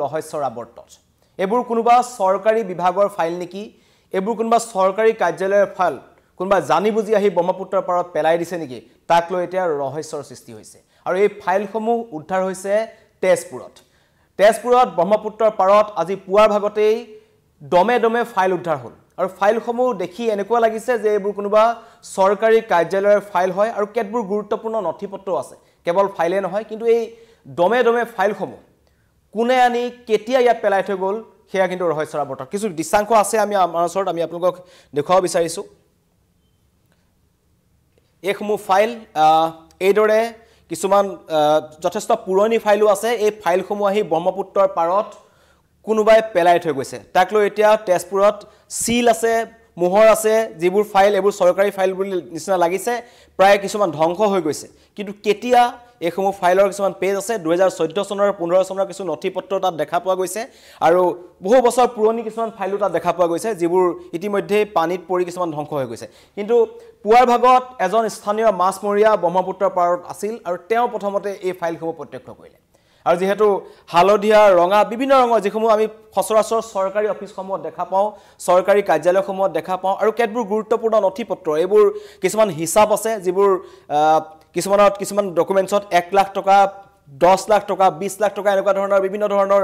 ৰহস্যৰ আৱৰ্তত এবোৰ কোনোবা চৰকাৰী বিভাগৰ ফাইল নেকি এবোৰ কোনোবা চৰকাৰী কাৰ্যালয়ৰ ফাইল কোনোবা জানি বুজি আহি ব্ৰহ্মপুত্ৰৰ পাৰত পেলাই দিছে নেকি তাক লৈ এতিয়া ৰহস্যৰ সৃষ্টি হৈছে আৰু এই ফাইলসমূহ উদ্ধাৰ হৈছে তেজপুৰত ব্ৰহ্মপুত্ৰৰ পাৰত আজি পুৱাৰ ভাগতেই দমে ফাইল উদ্ধাৰ হ'ল আৰু ফাইলসমূহ দেখি এনেকুৱা লাগিছে যে এইবোৰ কোনোবা চৰকাৰী কাৰ্যালয়ৰ ফাইল হয় আৰু কেতবোৰ গুৰুত্বপূৰ্ণ নথিপত্ৰ আছে কেৱল ফাইলে নহয় কিন্তু এই দমে ফাইলসমূহ কোনে আনি কেতিয়া ইয়াত পেলাই থৈ গ'ল সেয়া কিন্তু ৰহস্যৰ আৱৰ্তত কিছু দৃশ্যাংশ আছে আমি আমাৰ ওচৰত আমি আপোনালোকক দেখুৱাব বিচাৰিছোঁ এইসমূহ ফাইল এইদৰে কিছুমান যথেষ্ট পুৰণি ফাইলো আছে এই ফাইলসমূহ আহি ব্ৰহ্মপুত্ৰৰ পাৰত কোনোবাই পেলাই থৈ গৈছে তাক লৈ এতিয়া তেজপুৰত সিল আছে মোহৰ আছে যিবোৰ ফাইল এবোৰ চৰকাৰী ফাইল বুলি নিচিনা লাগিছে প্ৰায় কিছুমান ধ্বংস হৈ গৈছে কিন্তু কেতিয়া এইসমূহ ফাইলৰ কিছুমান পেজ আছে 2014 চনৰ 15 চনৰ কিছু নথিপত্ৰ তাত দেখা পোৱা গৈছে আৰু বহু বছৰ পুৰণি কিছুমান ফাইলো তাত দেখা পোৱা গৈছে যিবোৰ ইতিমধ্যে পানীত পৰি কিছুমান ধ্বংস হৈ গৈছে কিন্তু পুৱাৰ ভাগত এজন স্থানীয় মাছমৰীয়া ব্ৰহ্মপুত্ৰৰ পাৰত আছিল আৰু তেওঁ প্ৰথমতে এই ফাইলসমূহ প্ৰত্যক্ষ কৰিলে আৰু যেহেতু হালধীয়া ৰঙা বিভিন্ন ৰঙৰ যিসমূহ আমি সচৰাচৰ চৰকাৰী অফিচসমূহত দেখা পাওঁ চৰকাৰী কাৰ্যালয়সমূহত দেখা পাওঁ আৰু কেতবোৰ গুৰুত্বপূৰ্ণ নথিপত্ৰ এইবোৰ কিছুমান হিচাপ আছে যিবোৰ কিছুমান ডকুমেন্টছত 1 লাখ টকা 10 লাখ টকা 20 লাখ টকা এনেকুৱা ধৰণৰ বিভিন্ন ধৰণৰ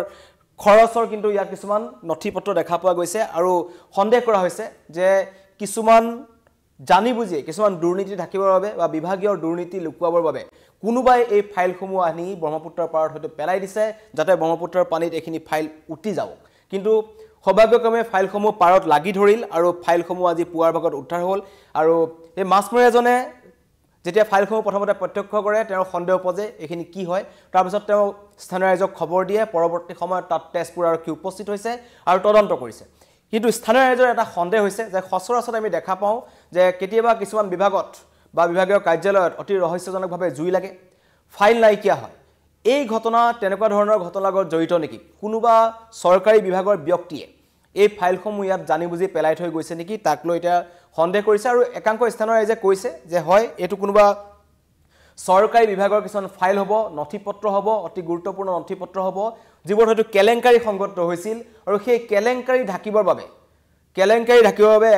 খৰচৰ কিন্তু ইয়াত কিছুমান নথিপত্ৰ দেখা পোৱা গৈছে আৰু সন্দেহ কৰা হৈছে যে কিছুমান জানি বুজি কিছুমান দুৰ্নীতি ঢাকিবৰ বাবে বা বিভাগীয় দুৰ্নীতি লুকুৱাবৰ বাবে কোনোবাই এই ফাইলসমূহ আনি ব্ৰহ্মপুত্ৰৰ পাৰত হয়তো পেলাই দিছে যাতে ব্ৰহ্মপুত্ৰৰ পানীত এখিনি ফাইল উঠি যাওক কিন্তু সৌভাগ্যক্ৰমে ফাইলসমূহ পাৰত লাগি ধৰিল আৰু ফাইলসমূহ আজি পুৱাৰ ভাগত উদ্ধাৰ হ'ল আৰু এই মাছমৰীয়াজনে যেতিয়া ফাইলসমূহ প্ৰথমতে প্ৰত্যক্ষ কৰে তেওঁৰ সন্দেহ উপজে এখিনি কি হয় তাৰ পিছত তেওঁ স্থানীয় ৰাইজক খবৰ দিয়ে পৰৱৰ্তী সময়ত তাত তেজপুৰ আৰক্ষী উপস্থিত হৈছে আৰু তদন্ত কৰিছে কিন্তু স্থানীয় ৰাইজৰ এটা সন্দেহ হৈছে যে সচৰাচৰ আমি দেখা পাওঁ যে কেতিয়াবা কিছুমান বিভাগত বা বিভাগীয় কাৰ্যালয়ত অতি ৰহস্যজনকভাৱে জুই লাগে ফাইল নাইকিয়া হয় এই ঘটনা তেনেকুৱা ধৰণৰ ঘটনাৰ লগত জড়িত নেকি কোনোবা চৰকাৰী বিভাগৰ ব্যক্তিয়ে এই ফাইলসমূহ ইয়াত জানি বুজি পেলাই থৈ গৈছে নেকি তাক লৈ এটা সন্দেহ কৰিছে আৰু একাংশ স্থানীয় ৰাইজে কৈছে যে হয় এটো কোনোবা চৰকাৰী বিভাগৰ কিছুমান ফাইল হ'ব নথিপত্ৰ হ'ব অতি গুৰুত্বপূৰ্ণ নথিপত্ৰ হ'ব যিবোৰ হয়তো কেলেংকাৰী সংগত হৈছিল আৰু সেই কেলেংকাৰী ঢাকিবৰ বাবে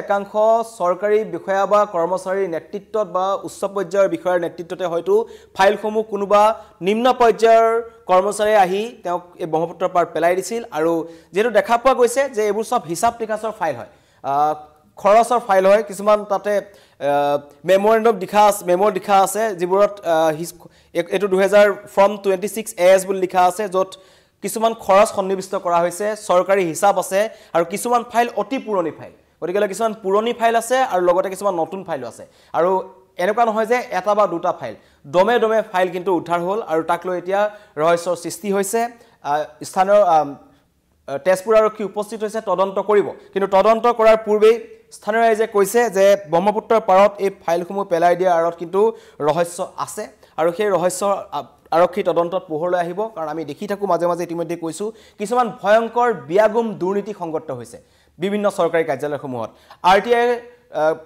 একাংশ চৰকাৰী বিষয়া বা কৰ্মচাৰীৰ নেতৃত্বত বা উচ্চ পৰ্যায়ৰ বিষয়াৰ নেতৃত্বতে হয়তো ফাইলসমূহ কোনোবা নিম্ন পৰ্যায়ৰ কৰ্মচাৰী আহি তেওঁক এই ব্ৰহ্মপুত্ৰৰ পাৰ পেলাই দিছিল আৰু যেটো দেখা পোৱা গৈছে যে এইবোৰ সব হিচাপ নিকাচৰ ফাইল হয় খৰচৰ ফাইল হয় কিছুমান তাতে মেমোৰেন্ডাম লিখা আছে যিবোৰত এটো 2000 from 26 AS বুলি লিখা আছে য'ত কিছুমান খৰচ সন্নিবিষ্ট কৰা হৈছে চৰকাৰী হিচাপ আছে আৰু কিছুমান ফাইল অতি পুৰণি ফাইল গতিকে কিছুমান পুৰণি ফাইল আছে আৰু লগতে কিছুমান নতুন ফাইল আছে আৰু এনেকুৱা নহয় যে এটা বা দুটা ফাইল দমে ফাইল কিন্তু উদ্ধাৰ হ'ল আৰু তাক লৈ এতিয়া ৰহস্যৰ সৃষ্টি হৈছে স্থানীয় তেজপুৰ আৰক্ষী উপস্থিত হৈছে তদন্ত কৰিব কিন্তু তদন্ত কৰাৰ পূৰ্বেই স্থানীয় ৰাইজে কৈছে যে ব্ৰহ্মপুত্ৰৰ পাৰত এই ফাইলসমূহ পেলাই দিয়াৰ আঁৰত কিন্তু ৰহস্য আছে আৰু সেই ৰহস্য আৰক্ষী তদন্তত পোহৰলৈ আহিব কাৰণ আমি দেখি থাকো মাজে ইতিমধ্যে কৈছো কিছুমান ভয়ংকৰ বিয়াগুম দুৰ্নীতি সংগত হৈছে বিভিন্ন চৰকাৰী কাৰ্যালয়সমূহত আৰটিআই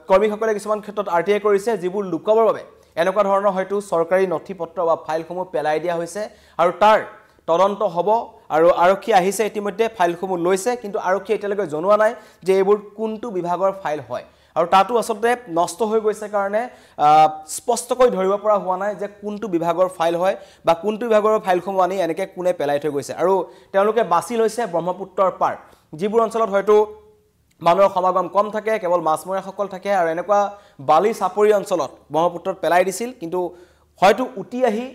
কৰ্মীসকলে কিছুমান ক্ষেত্ৰত আৰটিআই কৰিছে যিবোৰ লুকাবৰ বাবে এনেকুৱা ধৰণৰ হয়তো চৰকাৰী নথিপত্ৰ বা ফাইলসমূহ পেলাই দিয়া হৈছে আৰু তাৰ তদন্ত হ'ব আৰু আৰক্ষী আহিছে ইতিমধ্যে ফাইলসমূহ লৈছে কিন্তু আৰক্ষী এতিয়ালৈকে জনোৱা নাই যে এইবোৰ কোনটো বিভাগৰ ফাইল হয় আৰু তাতো আসলতে নষ্ট হৈ গৈছে কাৰণে স্পষ্টকৈ ধৰিব পৰা হোৱা নাই যে কোনটো বিভাগৰ ফাইল হয় বা কোনটো বিভাগৰ ফাইলসমূহ আনি এনেকৈ কোনে পেলাই থৈ গৈছে আৰু তেওঁলোকে বাছি লৈছে ব্ৰহ্মপুত্ৰৰ পাৰ যিবোৰ অঞ্চলত হয়তো মানুহৰ সমাগম কম থাকে কেৱল মাছমৰীয়াসকল থাকে আৰু এনেকুৱা বালি চাপৰি অঞ্চলত ব্ৰহ্মপুত্ৰত পেলাই দিছিল কিন্তু হয়তো উটি আহি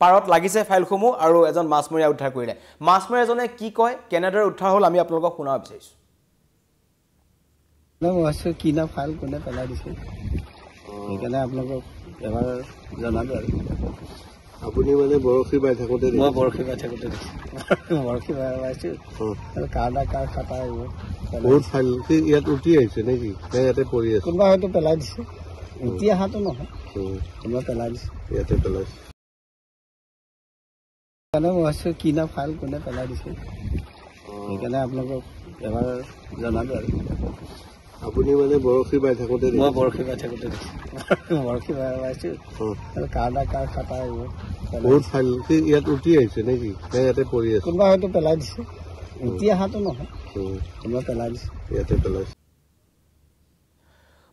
পাৰত লাগিছে ফাইলসমূহ আৰু এজন মাছমৰীয়া উদ্ধাৰ কৰিলে মাছমৰীয়াজনে কি কয় কেনেদৰে উদ্ধাৰ হ'ল আমি আপোনালোকক শুনাব বিচাৰিছো মই কি না ফাইল কোনে পেলাই দিছে সেইকাৰণে আপোনালোকক এবাৰ জনালো আৰু আপুনি মানে বৰশী বাই থাকোঁতে মই বৰশী বাই থাকোঁতে বৰশী বাইছো আৰু কাৰ খাটা এইবোৰ বহুত ফাইল ইয়াত উঠি আহিছে নেকি নে ইয়াতে পৰি আছে কোনোবা হয়তো পেলাই দিছে উঠি অহাটো নহয় কোনোবা পেলাই দিছে ইয়াতে পেলাইছে সেইকাৰণে মই কি না ফাইল কোনে পেলাই দিছে সেইকাৰণে আপোনালোকক এবাৰ জনালো আৰু আপুনি মানে বৰশী বাই থাকোঁতে মই বৰশী বাই থাকোঁতে বৰশী বাইছোঁ আৰু কাৰ খাটা এইবোৰ বহুত ফাইল ইয়াত উঠি আহিছে নেকি নে ইয়াতে পৰি আছে কোনোবা হয়তো পেলাই দিছে উঠি অহাটো নহয় কোনোবা পেলাই দিছে ইয়াতে পেলাইছে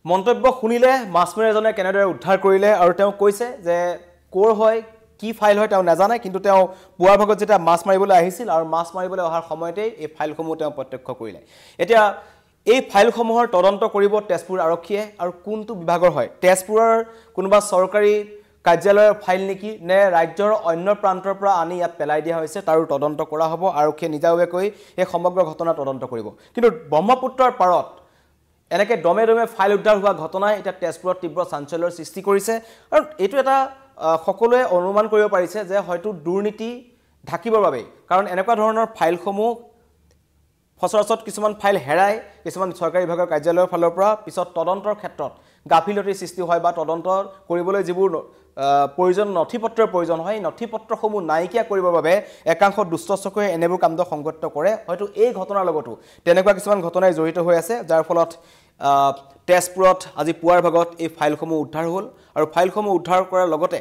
মন্তব্য শুনিলে মাছমৰীয়া এজনে কেনেদৰে উদ্ধাৰ কৰিলে আৰু তেওঁ কৈছে যে ক'ৰ হয় কি ফাইল হয় তেওঁ নাজানে কিন্তু তেওঁ পুৱাৰ ভাগত যেতিয়া মাছ মাৰিবলৈ আহিছিল আৰু মাছ মাৰিবলৈ অহাৰ সময়তেই এই ফাইলসমূহ তেওঁ প্ৰত্যক্ষ কৰিলে এতিয়া এই ফাইলসমূহৰ তদন্ত কৰিব তেজপুৰ আৰক্ষীয়ে আৰু কোনটো বিভাগৰ হয় তেজপুৰৰ কোনোবা চৰকাৰী কাৰ্যালয়ৰ ফাইল নেকি নে ৰাজ্যৰ অন্য প্ৰান্তৰ পৰা আনি ইয়াত পেলাই দিয়া হৈছে তাৰো তদন্ত কৰা হ'ব আৰক্ষীয়ে নিজাববীয়াকৈ এই সমগ্ৰ ঘটনা তদন্ত কৰিব কিন্তু ব্ৰহ্মপুত্ৰৰ পাৰত এনেকৈ দমে দমে ফাইল উদ্ধাৰ হোৱা ঘটনাই এতিয়া তেজপুৰত তীব্ৰ চাঞ্চল্যৰ সৃষ্টি কৰিছে আৰু এইটো এটা সকলোৱে অনুমান কৰিব পাৰিছে যে হয়তো দুৰ্নীতি ঢাকিবৰ বাবে কাৰণ এনেকুৱা ধৰণৰ ফাইলসমূহ ফচৰাচত কিছুমান ফাইল হেৰাই কিছুমান চৰকাৰী বিভাগৰ কাৰ্যালয়ৰ ফালৰ পৰা পিছত তদন্তৰ ক্ষেত্ৰত গাফিলতিৰ সৃষ্টি হয় বা তদন্ত কৰিবলৈ যিবোৰ প্ৰয়োজন নথিপত্ৰৰ প্ৰয়োজন হয় নথিপত্ৰসমূহ নাইকিয়া কৰিবৰ বাবে একাংশ দুষ্টচক্ৰই এনেবোৰ কাণ্ড সংগঠিত কৰে হয়তো এই ঘটনাৰ লগতো তেনেকুৱা কিছুমান ঘটনাই জড়িত হৈ আছে যাৰ ফলত তেজপুৰত আজি পুৱাৰ ভাগত এই ফাইলসমূহ উদ্ধাৰ হ'ল আৰু ফাইলসমূহ উদ্ধাৰ কৰাৰ লগতে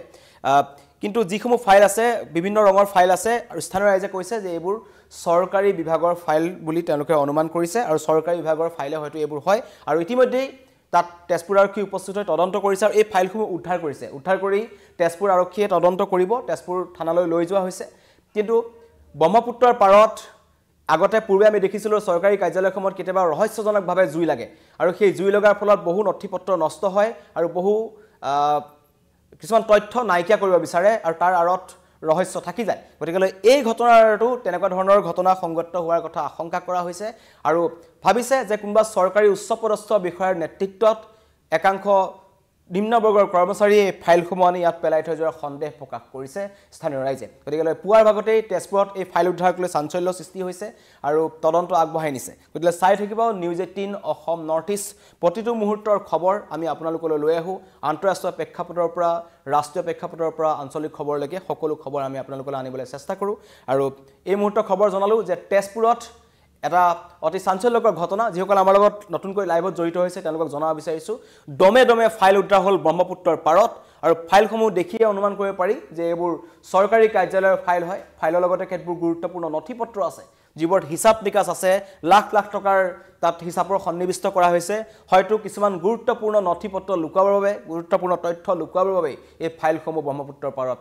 কিন্তু যিসমূহ ফাইল আছে বিভিন্ন ৰঙৰ ফাইল আছে আৰু স্থানীয় ৰাইজে কৈছে যে এইবোৰ চৰকাৰী বিভাগৰ ফাইল বুলি তেওঁলোকে অনুমান কৰিছে আৰু চৰকাৰী বিভাগৰ ফাইলে হয়তো এইবোৰ হয় আৰু ইতিমধ্যেই তাত তেজপুৰ আৰক্ষী উপস্থিত হৈ তদন্ত কৰিছে আৰু এই ফাইলসমূহ উদ্ধাৰ কৰিছে উদ্ধাৰ কৰি তেজপুৰ আৰক্ষীয়ে তদন্ত কৰিব তেজপুৰ থানালৈ লৈ যোৱা হৈছে কিন্তু ব্ৰহ্মপুত্ৰৰ পাৰত আগতে পূৰ্বে আমি দেখিছিলোঁ চৰকাৰী কাৰ্যালয়সমূহত কেতিয়াবা ৰহস্যজনকভাৱে জুই লাগে আৰু সেই জুই লগাৰ ফলত বহু নথিপত্ৰ নষ্ট হয় আৰু বহু কিছুমান তথ্য নাইকিয়া কৰিব বিচাৰে আৰু তাৰ আঁৰত ৰহস্য থাকি যায় গতিকে এই ঘটনাটো তেনেকুৱা ধৰণৰ ঘটনা সংঘটিত হোৱাৰ কথা আশংকা কৰা হৈছে আৰু ভাবিছে যে কোনোবা চৰকাৰী উচ্চপদস্থ বিষয়াৰ নেতৃত্বত একাংশ নিম্নবৰ্গৰ কৰ্মচাৰীয়ে ফাইলসমূহ আনি ইয়াত পেলাই থৈ যোৱাৰ সন্দেহ প্ৰকাশ কৰিছে স্থানীয় ৰাইজে গতিকে পুৱাৰ ভাগতেই তেজপুৰত এই ফাইল উদ্ধাৰক লৈ চাঞ্চল্য সৃষ্টি হৈছে আৰু তদন্ত আগবঢ়াই নিছে গতিকে চাই থাকিব নিউজ 18 অসম নৰ্থ ইষ্ট প্ৰতিটো মুহূৰ্তৰ খবৰ আমি আপোনালোকলৈ লৈ আহোঁ আন্তঃৰাষ্ট্ৰীয় প্ৰেক্ষাপটৰ পৰা ৰাষ্ট্ৰীয় প্ৰেক্ষাপটৰ পৰা আঞ্চলিক খবৰলৈকে সকলো খবৰ আমি আপোনালোকলৈ আনিবলৈ চেষ্টা কৰোঁ আৰু এই মুহূৰ্তৰ খবৰ জনালোঁ যে তেজপুৰত এটা অতি চাঞ্চল্যকৰ ঘটনা যিসকল আমাৰ লগত নতুনকৈ লাইভত জড়িত হৈছে তেওঁলোকক জনাব বিচাৰিছোঁ দমে দমে ফাইল উদ্ধাৰ হ'ল ব্ৰহ্মপুত্ৰৰ পাৰত আৰু ফাইলসমূহ দেখিয়ে অনুমান কৰিব পাৰি যে এইবোৰ চৰকাৰী কাৰ্যালয়ৰ ফাইল হয় ফাইলৰ লগতে কেতবোৰ গুৰুত্বপূৰ্ণ নথিপত্ৰ আছে যিবোৰ হিচাপ নিকাচ আছে লাখ লাখ টকাৰ তাত হিচাপৰ সন্নিৱিষ্ট কৰা হৈছে হয়তো কিছুমান গুৰুত্বপূৰ্ণ নথিপত্ৰ লুকুৱাবৰ বাবে গুৰুত্বপূৰ্ণ তথ্য লুকুৱাবৰ বাবে এই ফাইলসমূহ ব্ৰহ্মপুত্ৰৰ পাৰত